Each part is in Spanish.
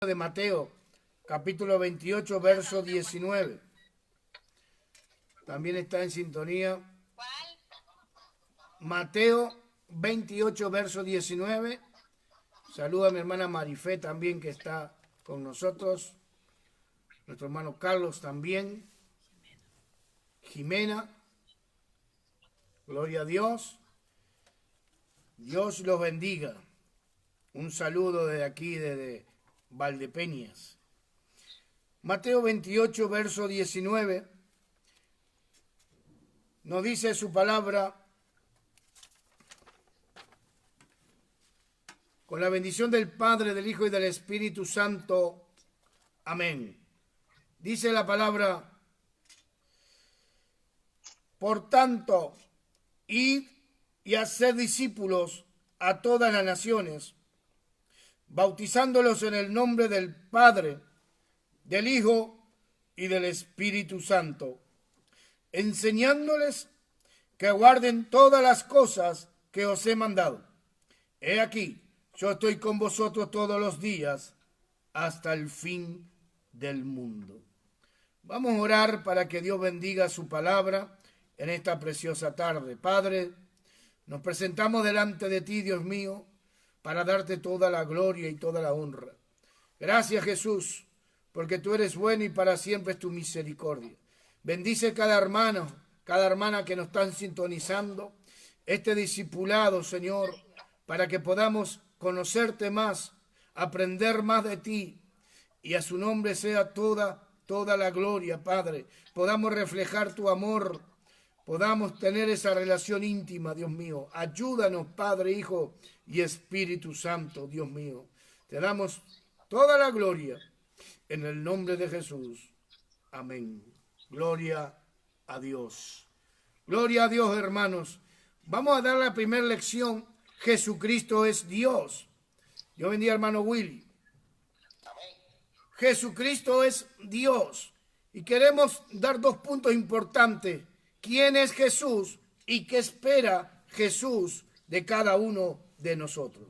de Mateo, capítulo 28, verso 19. También está en sintonía. Mateo 28, verso 19. Saluda a mi hermana Marifé también, que está con nosotros. Nuestro hermano Carlos también. Jimena. Gloria a Dios. Dios los bendiga. Un saludo desde aquí, desde Valdepeñas. Mateo 28, verso 19, nos dice su palabra: con la bendición del Padre, del Hijo y del Espíritu Santo. Amén. Dice la palabra: por tanto, id y haced discípulos a todas las naciones, bautizándolos en el nombre del Padre, del Hijo y del Espíritu Santo, enseñándoles que guarden todas las cosas que os he mandado. He aquí, yo estoy con vosotros todos los días hasta el fin del mundo. Vamos a orar para que Dios bendiga su palabra en esta preciosa tarde. Padre, nos presentamos delante de ti, Dios mío, para darte toda la gloria y toda la honra. Gracias, Jesús, porque tú eres bueno y para siempre es tu misericordia. Bendice cada hermano, cada hermana que nos están sintonizando, este discipulado, Señor, para que podamos conocerte más, aprender más de ti, y a su nombre sea toda la gloria, Padre. Podamos reflejar tu amor, podamos tener esa relación íntima, Dios mío. Ayúdanos, Padre, Hijo y Espíritu Santo, Dios mío. Te damos toda la gloria en el nombre de Jesús. Amén. Gloria a Dios. Gloria a Dios, hermanos. Vamos a dar la primera lección. Jesucristo es Dios. Dios bendiga, hermano Willy. Jesucristo es Dios. Y queremos dar dos puntos importantes. ¿Quién es Jesús y qué espera Jesús de cada uno de nosotros?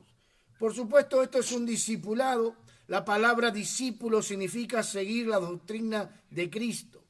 Por supuesto, esto es un discipulado. La palabra discípulo significa seguir la doctrina de Cristo.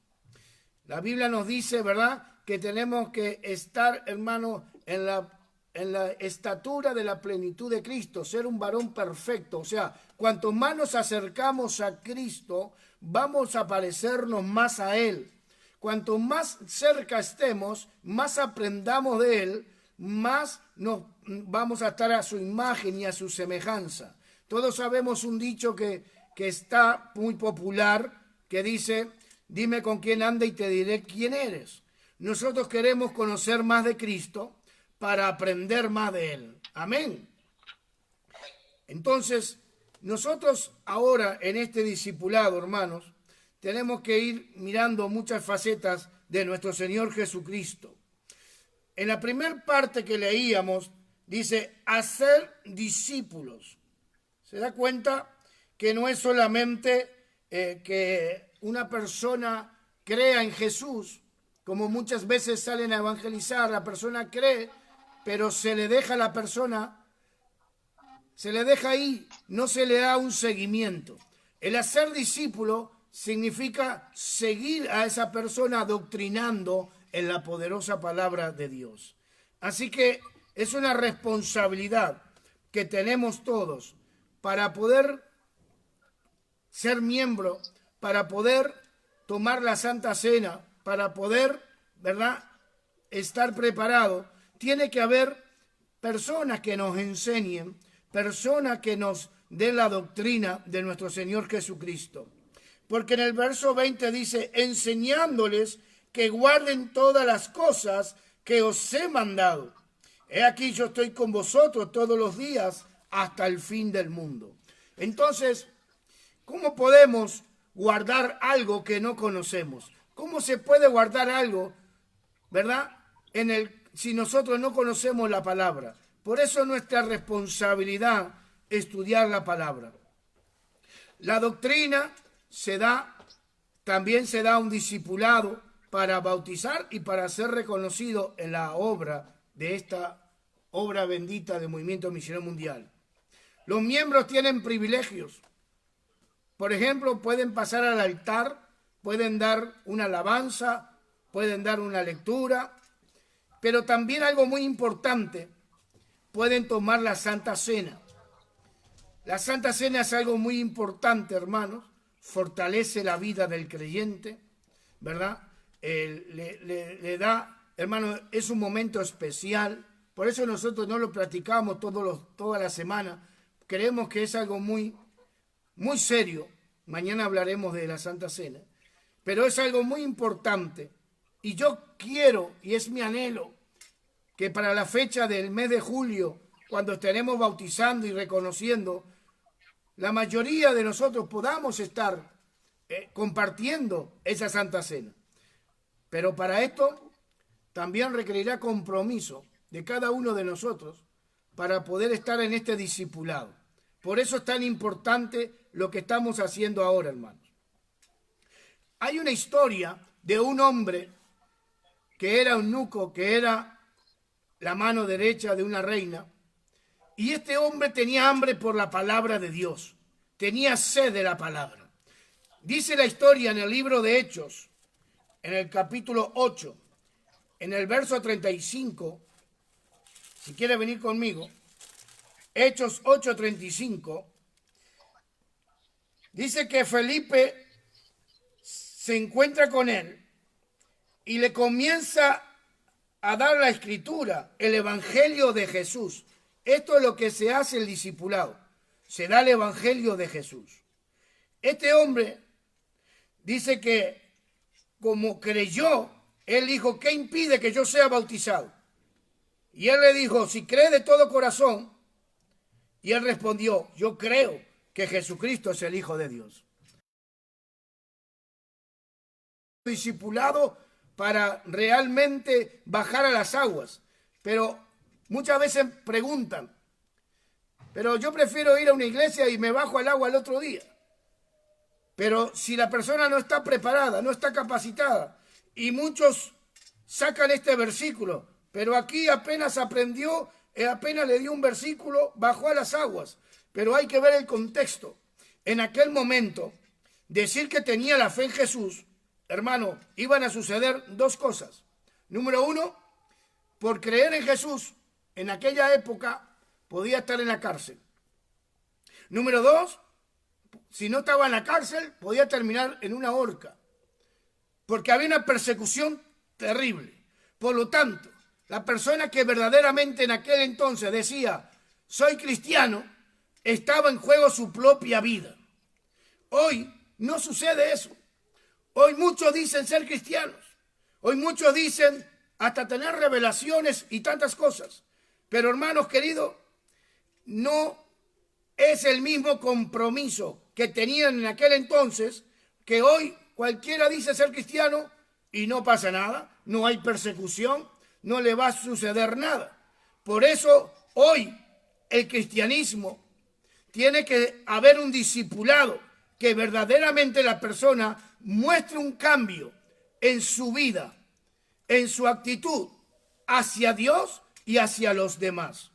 La Biblia nos dice, ¿verdad?, que tenemos que estar, hermano, en la estatura de la plenitud de Cristo, ser un varón perfecto. O sea, cuanto más nos acercamos a Cristo, vamos a parecernos más a Él. Cuanto más cerca estemos, más aprendamos de Él, más nos vamos a estar a su imagen y a su semejanza. Todos sabemos un dicho que está muy popular, que dice: dime con quién anda y te diré quién eres. Nosotros queremos conocer más de Cristo para aprender más de Él. Amén. Entonces, nosotros ahora en este discipulado, hermanos, tenemos que ir mirando muchas facetas de nuestro Señor Jesucristo. En la primera parte que leíamos, dice: hacer discípulos. ¿Se da cuenta que no es solamente que una persona crea en Jesús, como muchas veces salen a evangelizar? La persona cree, pero se le deja a la persona, se le deja ahí, no se le da un seguimiento. El hacer discípulo significa seguir a esa persona adoctrinando en la poderosa palabra de Dios. Así que es una responsabilidad que tenemos todos para poder ser miembro, para poder tomar la Santa Cena, para poder, ¿verdad?, estar preparado. Tiene que haber personas que nos enseñen, personas que nos den la doctrina de nuestro Señor Jesucristo. Porque en el verso 20 dice: enseñándoles que guarden todas las cosas que os he mandado. He aquí, yo estoy con vosotros todos los días hasta el fin del mundo. Entonces, ¿cómo podemos guardar algo que no conocemos? ¿Cómo se puede guardar algo, verdad, si nosotros no conocemos la palabra? Por eso es nuestra responsabilidad estudiar la palabra. La doctrina también se da un discipulado para bautizar y para ser reconocido en la obra de esta obra bendita del Movimiento Misionero Mundial. Los miembros tienen privilegios. por ejemplo, pueden pasar al altar, pueden dar una alabanza, pueden dar una lectura, pero también algo muy importante, pueden tomar la Santa Cena. La Santa Cena es algo muy importante, hermanos, fortalece la vida del creyente, ¿verdad? Le da, hermanos, es un momento especial, por eso nosotros no lo practicamos toda la semana, creemos que es algo muy serio. Mañana hablaremos de la Santa Cena, pero es algo muy importante. Y yo quiero, y es mi anhelo, que para la fecha del mes de julio, cuando estaremos bautizando y reconociendo, la mayoría de nosotros podamos estar compartiendo esa Santa Cena. Pero para esto también requerirá compromiso de cada uno de nosotros para poder estar en este discipulado. Por eso es tan importante lo que estamos haciendo ahora, hermanos. Hay una historia de un hombre que era eunuco, que era la mano derecha de una reina, y este hombre tenía hambre por la palabra de Dios, tenía sed de la palabra. Dice la historia en el libro de Hechos, en el capítulo 8, en el verso 35, si quiere venir conmigo, Hechos 8:35, dice que Felipe se encuentra con él y le comienza a dar la escritura, el evangelio de Jesús. Esto es lo que se hace el discipulado, se da el evangelio de Jesús. Este hombre dice que como creyó, él dijo, ¿qué impide que yo sea bautizado? Y él le dijo, si cree de todo corazón. Y él respondió, yo creo que Jesucristo es el Hijo de Dios. Discipulado para realmente bajar a las aguas. Pero muchas veces preguntan, pero yo prefiero ir a una iglesia y me bajo al agua el otro día. Pero si la persona no está preparada, no está capacitada, y muchos sacan este versículo, pero aquí apenas aprendió, apenas le dio un versículo, bajó a las aguas. Pero hay que ver el contexto. En aquel momento, decir que tenía la fe en Jesús, hermano, iban a suceder dos cosas. Número uno, por creer en Jesús, en aquella época, podía estar en la cárcel. Número dos, si no estaba en la cárcel, podía terminar en una horca, porque había una persecución terrible. Por lo tanto, la persona que verdaderamente en aquel entonces decía, soy cristiano, estaba en juego su propia vida. Hoy no sucede eso. Hoy muchos dicen ser cristianos. Hoy muchos dicen hasta tener revelaciones y tantas cosas. Pero hermanos queridos, no es el mismo compromiso que tenían en aquel entonces, que hoy cualquiera dice ser cristiano y no pasa nada, no hay persecución, no le va a suceder nada. Por eso hoy el cristianismo tiene que haber un discipulado, que verdaderamente la persona muestre un cambio en su vida, en su actitud hacia Dios y hacia los demás.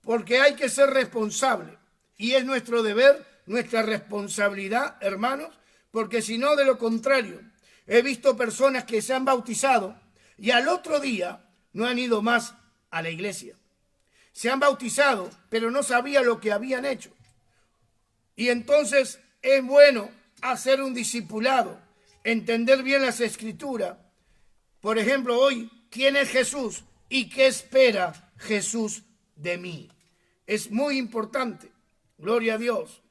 Porque hay que ser responsable y es nuestro deber, nuestra responsabilidad, hermanos, porque si no, de lo contrario, he visto personas que se han bautizado y al otro día no han ido más a la iglesia. Se han bautizado, pero no sabían lo que habían hecho. Y entonces es bueno hacer un discipulado, entender bien las escrituras. Por ejemplo, hoy, ¿quién es Jesús y qué espera Jesús de mí? Es muy importante. Gloria a Dios.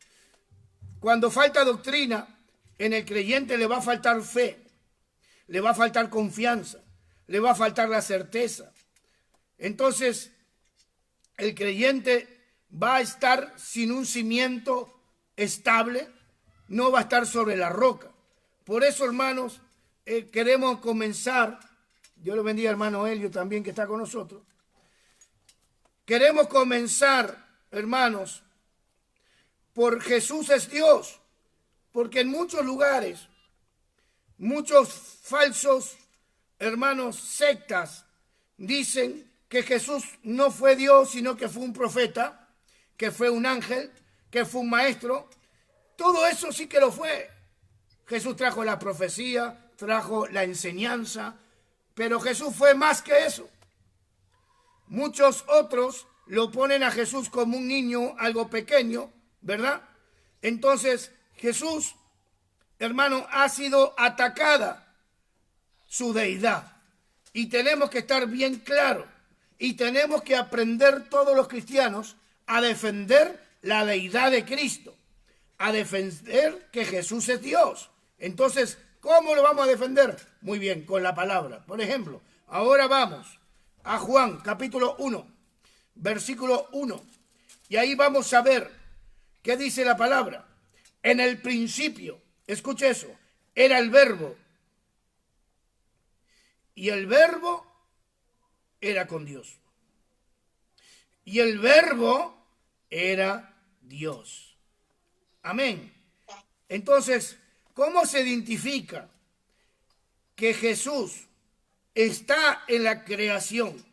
Cuando falta doctrina, en el creyente le va a faltar fe, le va a faltar confianza, le va a faltar la certeza. Entonces, el creyente va a estar sin un cimiento estable, no va a estar sobre la roca. Por eso, hermanos, queremos comenzar, Dios lo bendiga, hermano Helio también que está con nosotros. Queremos comenzar, hermanos, por Jesús es Dios, porque en muchos lugares, muchos falsos, hermanos, sectas, dicen que Jesús no fue Dios, sino que fue un profeta, que fue un ángel, que fue un maestro, Todo eso sí que lo fue. Jesús trajo la profecía, trajo la enseñanza, pero Jesús fue más que eso. Muchos otros lo ponen a Jesús como un niño, algo pequeño, ¿verdad? Entonces Jesús, hermano, ha sido atacada su deidad. Y tenemos que estar bien claros. Y tenemos que aprender todos los cristianos a defender la deidad de Cristo. A defender que Jesús es Dios. Entonces, ¿cómo lo vamos a defender? Muy bien, con la palabra. Por ejemplo, ahora vamos a Juan, capítulo 1, versículo 1. Y ahí vamos a ver qué dice la palabra. En el principio, escuche eso, era el verbo. Y el verbo era con Dios. Y el verbo era Dios. Amén. Entonces, ¿cómo se identifica que Jesús está en la creación?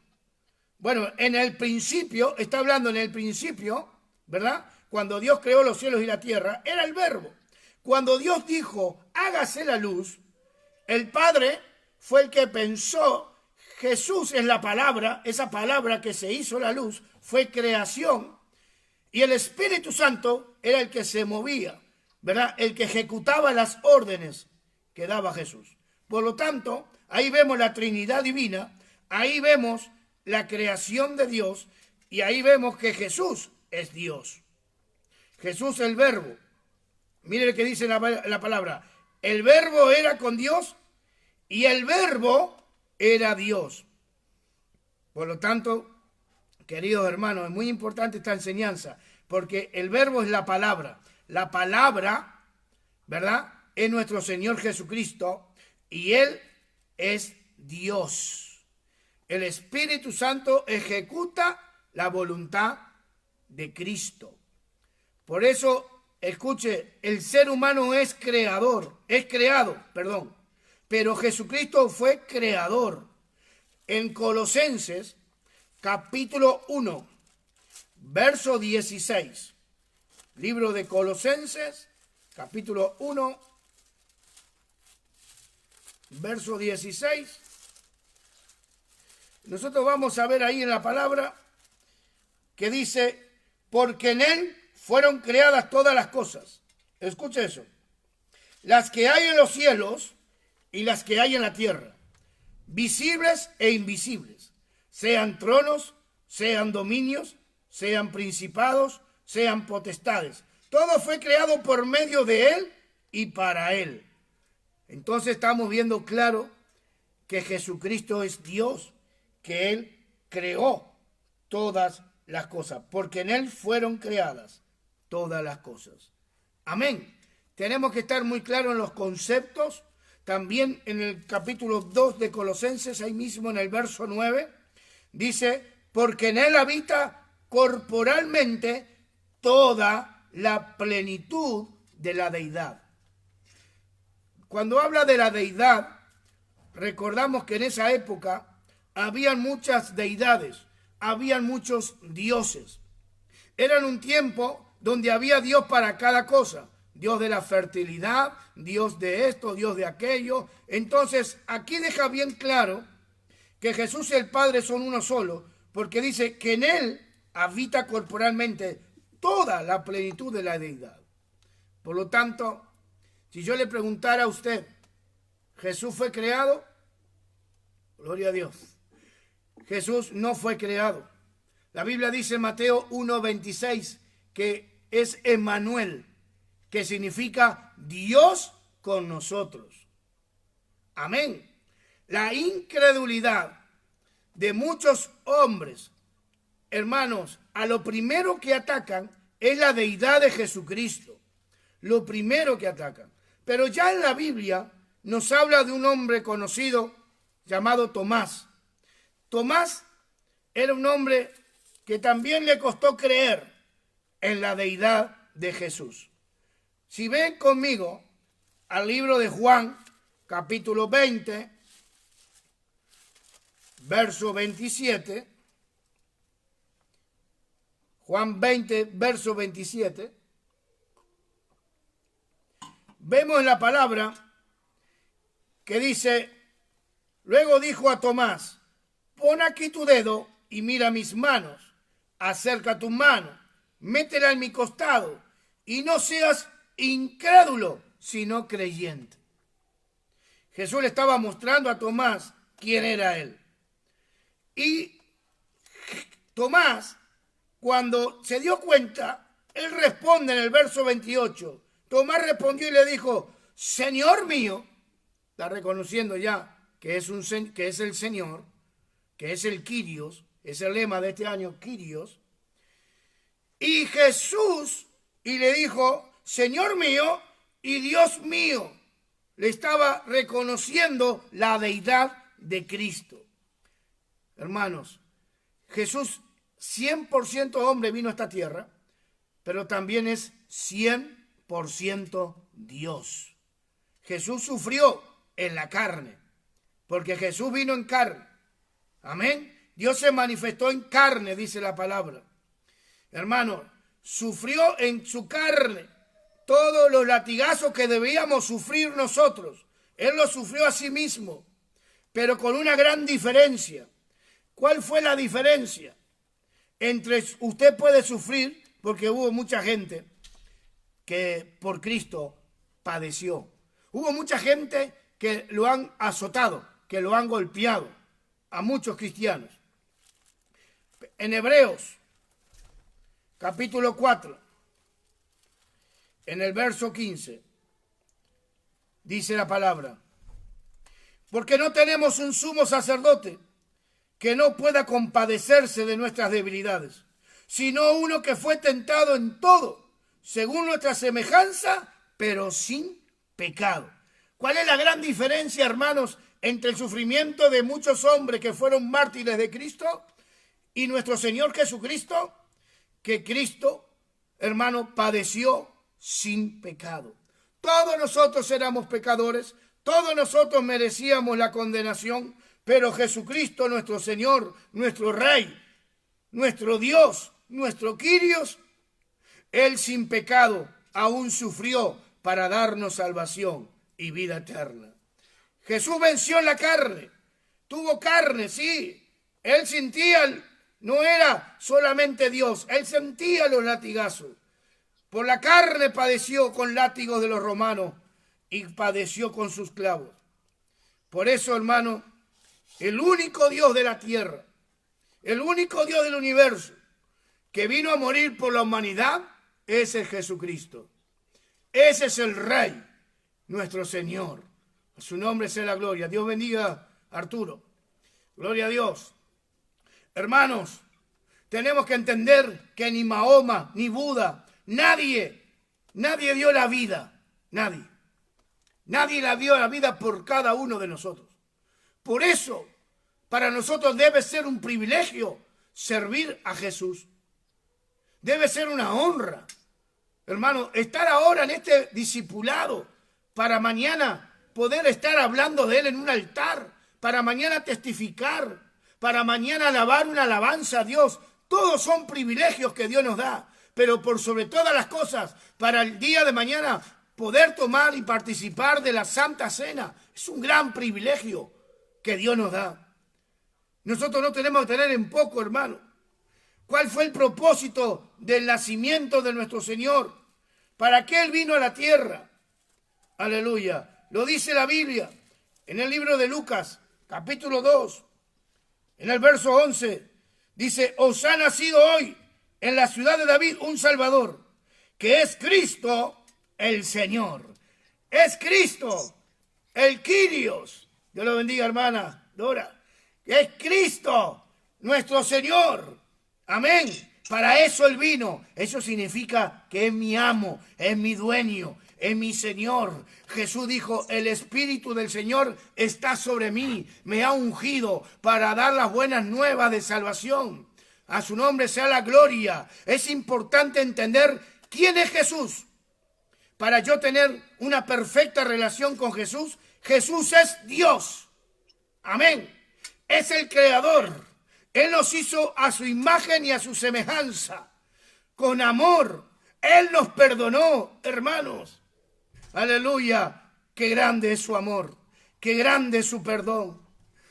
Bueno, en el principio, está hablando en el principio, ¿verdad? Cuando Dios creó los cielos y la tierra, era el verbo. Cuando Dios dijo, hágase la luz, el Padre fue el que pensó, Jesús es la palabra, esa palabra que se hizo la luz, fue creación, y el Espíritu Santo era el que se movía, ¿verdad? El que ejecutaba las órdenes que daba Jesús. Por lo tanto, ahí vemos la Trinidad divina, ahí vemos la creación de Dios, y ahí vemos que Jesús es Dios. Jesús el verbo. Mire lo que dice la palabra. El verbo era con Dios y el verbo era Dios. Por lo tanto, queridos hermanos, es muy importante esta enseñanza, porque el verbo es la palabra. La palabra, ¿verdad?, es nuestro Señor Jesucristo y Él es Dios. El Espíritu Santo ejecuta la voluntad de Cristo. Por eso, escuche, el ser humano es creado, pero Jesucristo fue creador. En Colosenses, capítulo 1, verso 16. Libro de Colosenses, capítulo 1, verso 16. Nosotros vamos a ver ahí en la palabra que dice, porque en Él fueron creadas todas las cosas. Escuche eso. Las que hay en los cielos y las que hay en la tierra, visibles e invisibles, sean tronos, sean dominios, sean principados, sean potestades. Todo fue creado por medio de Él y para Él. Entonces estamos viendo claro que Jesucristo es Dios, que Él creó todas las cosas, porque en Él fueron creadas todas las cosas. Amén. Tenemos que estar muy claros en los conceptos. También en el capítulo 2 de Colosenses, ahí mismo en el verso 9, dice, porque en Él habita corporalmente toda la plenitud de la deidad. Cuando habla de la deidad, recordamos que en esa época habían muchas deidades, habían muchos dioses. Era un tiempo donde había Dios para cada cosa. Dios de la fertilidad, Dios de esto, Dios de aquello. Entonces, aquí deja bien claro que Jesús y el Padre son uno solo, porque dice que en Él habita corporalmente toda la plenitud de la deidad. Por lo tanto, si yo le preguntara a usted, ¿Jesús fue creado? Gloria a Dios. Jesús no fue creado. La Biblia dice en Mateo 1:26 que es Emmanuel, que significa Dios con nosotros. Amén. La incredulidad de muchos hombres, hermanos, a lo primero que atacan es la deidad de Jesucristo. Lo primero que atacan. Pero ya en la Biblia nos habla de un hombre conocido llamado Tomás. Tomás era un hombre que también le costó creer en la deidad de Jesús. Si ven conmigo al libro de Juan, capítulo 20, verso 27, Juan 20, verso 27, vemos en la palabra que dice, luego dijo a Tomás, pon aquí tu dedo y mira mis manos, acerca tu mano, métela en mi costado y no seas incrédulo, sino creyente. Jesús le estaba mostrando a Tomás quién era él. Y Tomás, cuando se dio cuenta, él responde en el verso 28. Tomás respondió y le dijo, Señor mío, está reconociendo ya que es el Señor, que es el Kyrios, es el lema de este año, Kyrios. Y Jesús, y le dijo, Señor mío y Dios mío. Le estaba reconociendo la deidad de Cristo. Hermanos, Jesús 100% hombre vino a esta tierra, pero también es 100% Dios. Jesús sufrió en la carne, porque Jesús vino en carne. Amén. Dios se manifestó en carne, dice la palabra. Hermano, sufrió en su carne todos los latigazos que debíamos sufrir nosotros. Él los sufrió a sí mismo, pero con una gran diferencia. ¿Cuál fue la diferencia? Entre usted puede sufrir, porque hubo mucha gente que por Cristo padeció. Hubo mucha gente que lo han azotado, que lo han golpeado, a muchos cristianos. En Hebreos, capítulo 4, en el verso 15, dice la palabra, porque no tenemos un sumo sacerdote que no pueda compadecerse de nuestras debilidades, sino uno que fue tentado en todo, según nuestra semejanza, pero sin pecado. ¿Cuál es la gran diferencia, hermanos, entre el sufrimiento de muchos hombres que fueron mártires de Cristo y nuestro Señor Jesucristo? Que Cristo, hermano, padeció sin pecado. Todos nosotros éramos pecadores, todos nosotros merecíamos la condenación, pero Jesucristo, nuestro Señor, nuestro Rey, nuestro Dios, nuestro Kyrios, Él sin pecado aún sufrió para darnos salvación y vida eterna. Jesús venció en la carne, tuvo carne, sí. Él sentía, no era solamente Dios, Él sentía los latigazos. Por la carne padeció con látigos de los romanos y padeció con sus clavos. Por eso, hermano, el único Dios de la tierra, el único Dios del universo que vino a morir por la humanidad, ese es Jesucristo. Ese es el Rey, nuestro Señor. A su nombre sea la gloria. Dios bendiga a Arturo. Gloria a Dios. Hermanos, tenemos que entender que ni Mahoma, ni Buda, nadie dio la vida. Nadie. Nadie la dio la vida por cada uno de nosotros. Por eso, para nosotros debe ser un privilegio servir a Jesús. Debe ser una honra. Hermano, estar ahora en este discipulado para mañana poder estar hablando de Él en un altar, para mañana testificar, para mañana alabar una alabanza a Dios. Todos son privilegios que Dios nos da, pero por sobre todas las cosas, para el día de mañana poder tomar y participar de la Santa Cena. Es un gran privilegio que Dios nos da. Nosotros no tenemos que tener en poco, hermano. ¿Cuál fue el propósito del nacimiento de nuestro Señor? ¿Para qué Él vino a la tierra? Aleluya. Lo dice la Biblia en el libro de Lucas, capítulo 2, en el verso 11. Dice, os ha nacido hoy en la ciudad de David un Salvador, que es Cristo el Señor. Es Cristo, el Kyrios. Dios lo bendiga, hermana Dora. Es Cristo, nuestro Señor. Amén. Para eso Él vino. Eso significa que es mi amo, es mi dueño, es mi Señor. Jesús dijo, el Espíritu del Señor está sobre mí. Me ha ungido para dar las buenas nuevas de salvación. A su nombre sea la gloria. Es importante entender quién es Jesús. Para yo tener una perfecta relación con Jesús, Jesús es Dios. Amén. Es el Creador. Él nos hizo a su imagen y a su semejanza. Con amor. Él nos perdonó, hermanos. Aleluya, qué grande es su amor, qué grande es su perdón.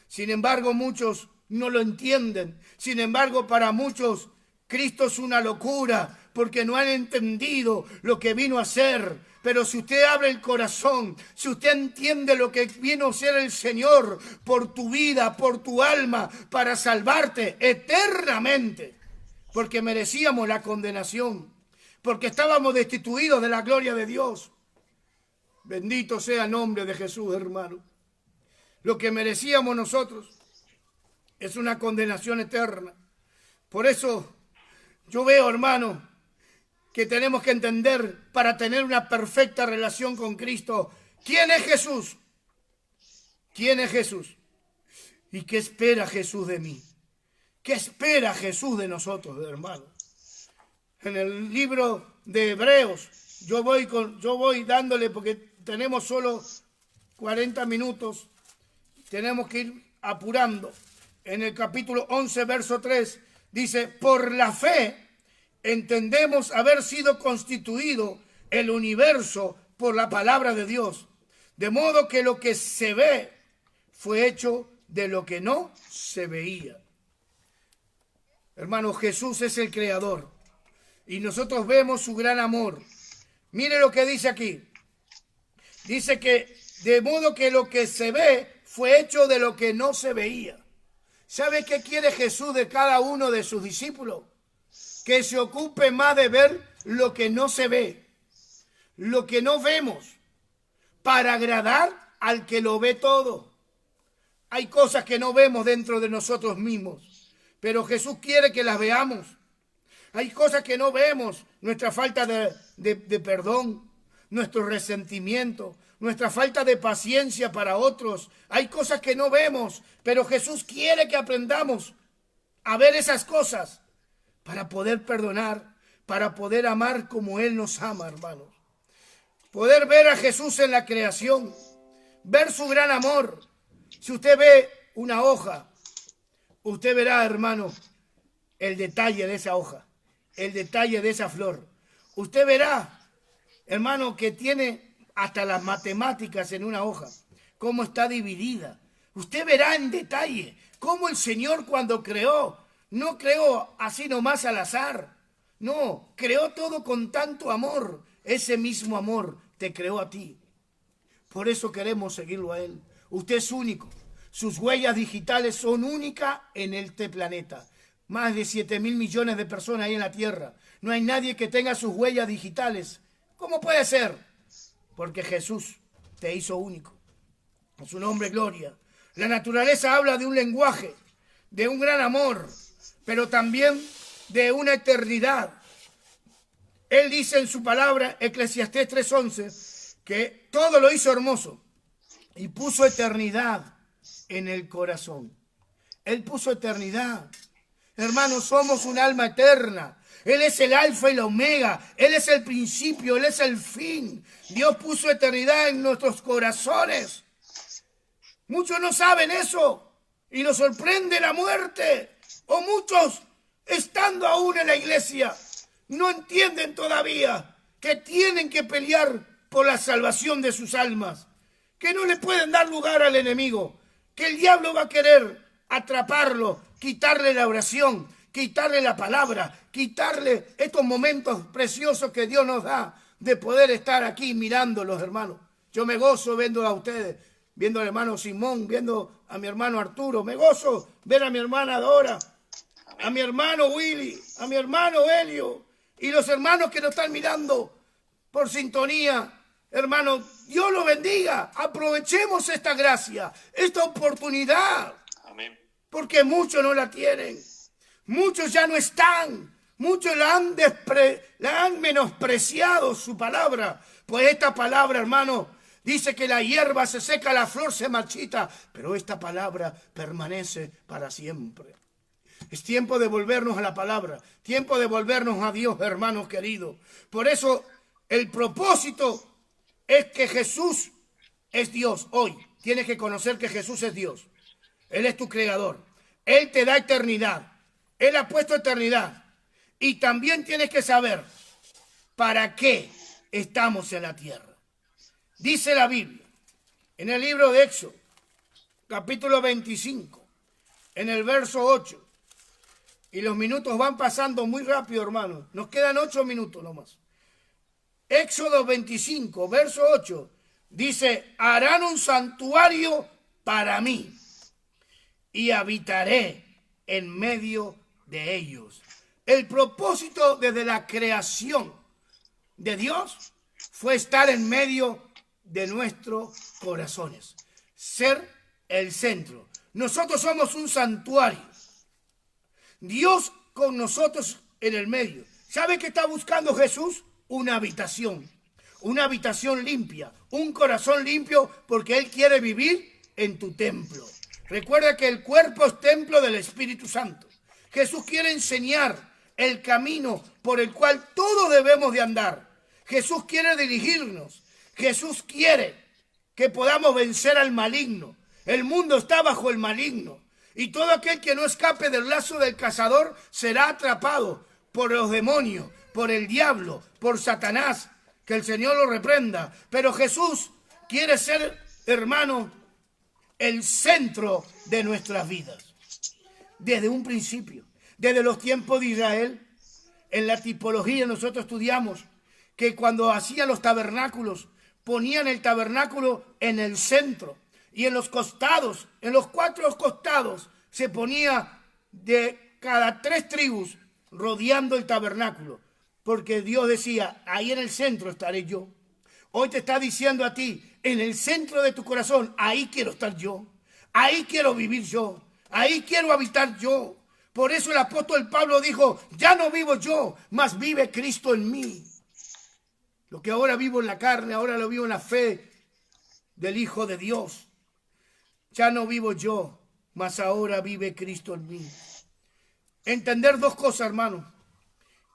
Sin embargo, muchos no lo entienden. Sin embargo, para muchos, Cristo es una locura porque no han entendido lo que vino a ser. Pero si usted abre el corazón, si usted entiende lo que vino a ser el Señor por tu vida, por tu alma, para salvarte eternamente, porque merecíamos la condenación, porque estábamos destituidos de la gloria de Dios. Bendito sea el nombre de Jesús, hermano. Lo que merecíamos nosotros es una condenación eterna. Por eso yo veo, hermano, que tenemos que entender para tener una perfecta relación con Cristo. ¿Quién es Jesús? ¿Quién es Jesús? ¿Y qué espera Jesús de mí? ¿Qué espera Jesús de nosotros, hermano? En el libro de Hebreos, yo voy dándole porque tenemos solo 40 minutos. Tenemos que ir apurando. En el capítulo 11, verso 3, dice, por la fe entendemos haber sido constituido el universo por la palabra de Dios, de modo que lo que se ve fue hecho de lo que no se veía. Hermano, Jesús es el creador y nosotros vemos su gran amor. Mire lo que dice aquí. Dice que de modo que lo que se ve fue hecho de lo que no se veía. ¿Sabe qué quiere Jesús de cada uno de sus discípulos? Que se ocupe más de ver lo que no se ve, lo que no vemos, para agradar al que lo ve todo. Hay cosas que no vemos dentro de nosotros mismos, pero Jesús quiere que las veamos. Hay cosas que no vemos, nuestra falta de perdón, nuestro resentimiento, nuestra falta de paciencia para otros. Hay cosas que no vemos, pero Jesús quiere que aprendamos a ver esas cosas para poder perdonar, para poder amar como Él nos ama, hermanos. Poder ver a Jesús en la creación, ver su gran amor. Si usted ve una hoja, usted verá, hermano, el detalle de esa hoja, el detalle de esa flor. Usted verá, hermano, que tiene hasta las matemáticas en una hoja, cómo está dividida. Usted verá en detalle cómo el Señor cuando creó, no creó así nomás al azar. No, creó todo con tanto amor. Ese mismo amor te creó a ti. Por eso queremos seguirlo a Él. Usted es único. Sus huellas digitales son únicas en este planeta. Más de 7.000 millones de personas hay en la Tierra. No hay nadie que tenga sus huellas digitales. ¿Cómo puede ser? Porque Jesús te hizo único. A su nombre, gloria. La naturaleza habla de un lenguaje, de un gran amor, pero también de una eternidad. Él dice en su palabra, Eclesiastés 3:11, que todo lo hizo hermoso y puso eternidad en el corazón. Él puso eternidad. Hermanos, somos un alma eterna. Él es el alfa y la omega. Él es el principio, Él es el fin. Dios puso eternidad en nuestros corazones. Muchos no saben eso y nos sorprende la muerte. O muchos, estando aún en la iglesia, no entienden todavía que tienen que pelear por la salvación de sus almas, que no le pueden dar lugar al enemigo, que el diablo va a querer atraparlo, quitarle la oración, quitarle la palabra, quitarle estos momentos preciosos que Dios nos da de poder estar aquí mirándolos, hermanos. Yo me gozo viendo a ustedes, viendo al hermano Simón, viendo a mi hermano Arturo. Me gozo ver a mi hermana Dora, a mi hermano Willy, a mi hermano Helio y los hermanos que nos están mirando por sintonía. Hermano, Dios los bendiga. Aprovechemos esta gracia, esta oportunidad. Amén. Porque muchos no la tienen. Muchos ya no están. Muchos la han menospreciado su palabra. Pues esta palabra, hermano, dice que la hierba se seca, la flor se marchita, pero esta palabra permanece para siempre. Es tiempo de volvernos a la palabra, tiempo de volvernos a Dios, hermanos queridos. Por eso el propósito es que Jesús es Dios hoy. Tienes que conocer que Jesús es Dios. Él es tu creador. Él te da eternidad. Él ha puesto eternidad. Y también tienes que saber para qué estamos en la tierra. Dice la Biblia, en el libro de Éxodo, capítulo 25, en el verso 8, y los minutos van pasando muy rápido, hermanos. Nos quedan 8 minutos nomás. Éxodo 25, verso 8, dice, harán un santuario para mí y habitaré en medio de ellos. El propósito desde la creación de Dios fue estar en medio de nuestros corazones, ser el centro. Nosotros somos un santuario. Dios con nosotros en el medio. ¿Sabe qué está buscando Jesús? Una habitación limpia, un corazón limpio, porque Él quiere vivir en tu templo. Recuerda que el cuerpo es templo del Espíritu Santo. Jesús quiere enseñar el camino por el cual todos debemos de andar. Jesús quiere dirigirnos. Jesús quiere que podamos vencer al maligno. El mundo está bajo el maligno. Y todo aquel que no escape del lazo del cazador será atrapado por los demonios, por el diablo, por Satanás. Que el Señor lo reprenda. Pero Jesús quiere ser, hermano, el centro de nuestras vidas. Desde un principio, desde los tiempos de Israel, en la tipología nosotros estudiamos que cuando hacían los tabernáculos, ponían el tabernáculo en el centro. Y en los costados, en los 4 costados, se ponía de cada 3 tribus rodeando el tabernáculo. Porque Dios decía, ahí en el centro estaré yo. Hoy te está diciendo a ti, en el centro de tu corazón, ahí quiero estar yo. Ahí quiero vivir yo. Ahí quiero habitar yo. Por eso el apóstol Pablo dijo, ya no vivo yo, mas vive Cristo en mí. Lo que ahora vivo en la carne, ahora lo vivo en la fe del Hijo de Dios. Ya no vivo yo, mas ahora vive Cristo en mí. Entender 2 cosas, hermano.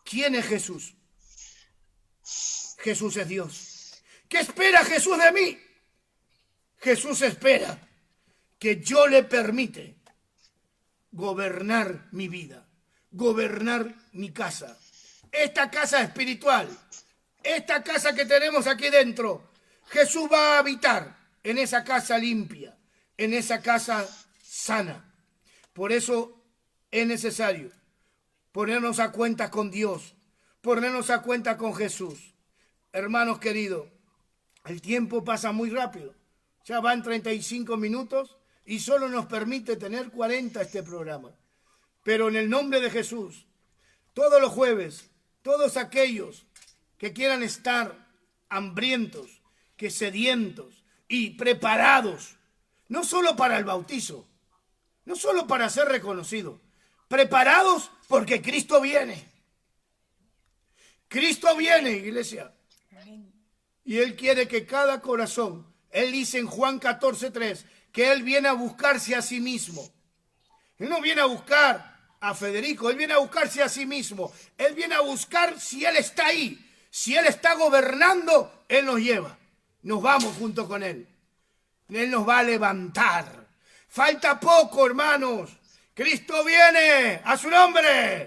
¿Quién es Jesús? Jesús es Dios. ¿Qué espera Jesús de mí? Jesús espera que yo le permite gobernar mi vida, gobernar mi casa. Esta casa espiritual, esta casa que tenemos aquí dentro, Jesús va a habitar en esa casa limpia, en esa casa sana. Por eso es necesario ponernos a cuenta con Dios, ponernos a cuenta con Jesús. Hermanos queridos, el tiempo pasa muy rápido. Ya van 35 minutos y solo nos permite tener 40 este programa. Pero en el nombre de Jesús, todos los jueves, todos aquellos que quieran estar hambrientos, que sedientos y preparados, no solo para el bautizo, no solo para ser reconocidos, preparados porque Cristo viene. Cristo viene, iglesia. Y Él quiere que cada corazón, Él dice en Juan 14:3, que Él viene a buscarse a sí mismo. Él no viene a buscar a Federico, Él viene a buscarse a sí mismo. Él viene a buscar si Él está ahí. Si Él está gobernando, Él nos lleva. Nos vamos junto con Él. Él nos va a levantar. Falta poco, hermanos. Cristo viene. A su nombre.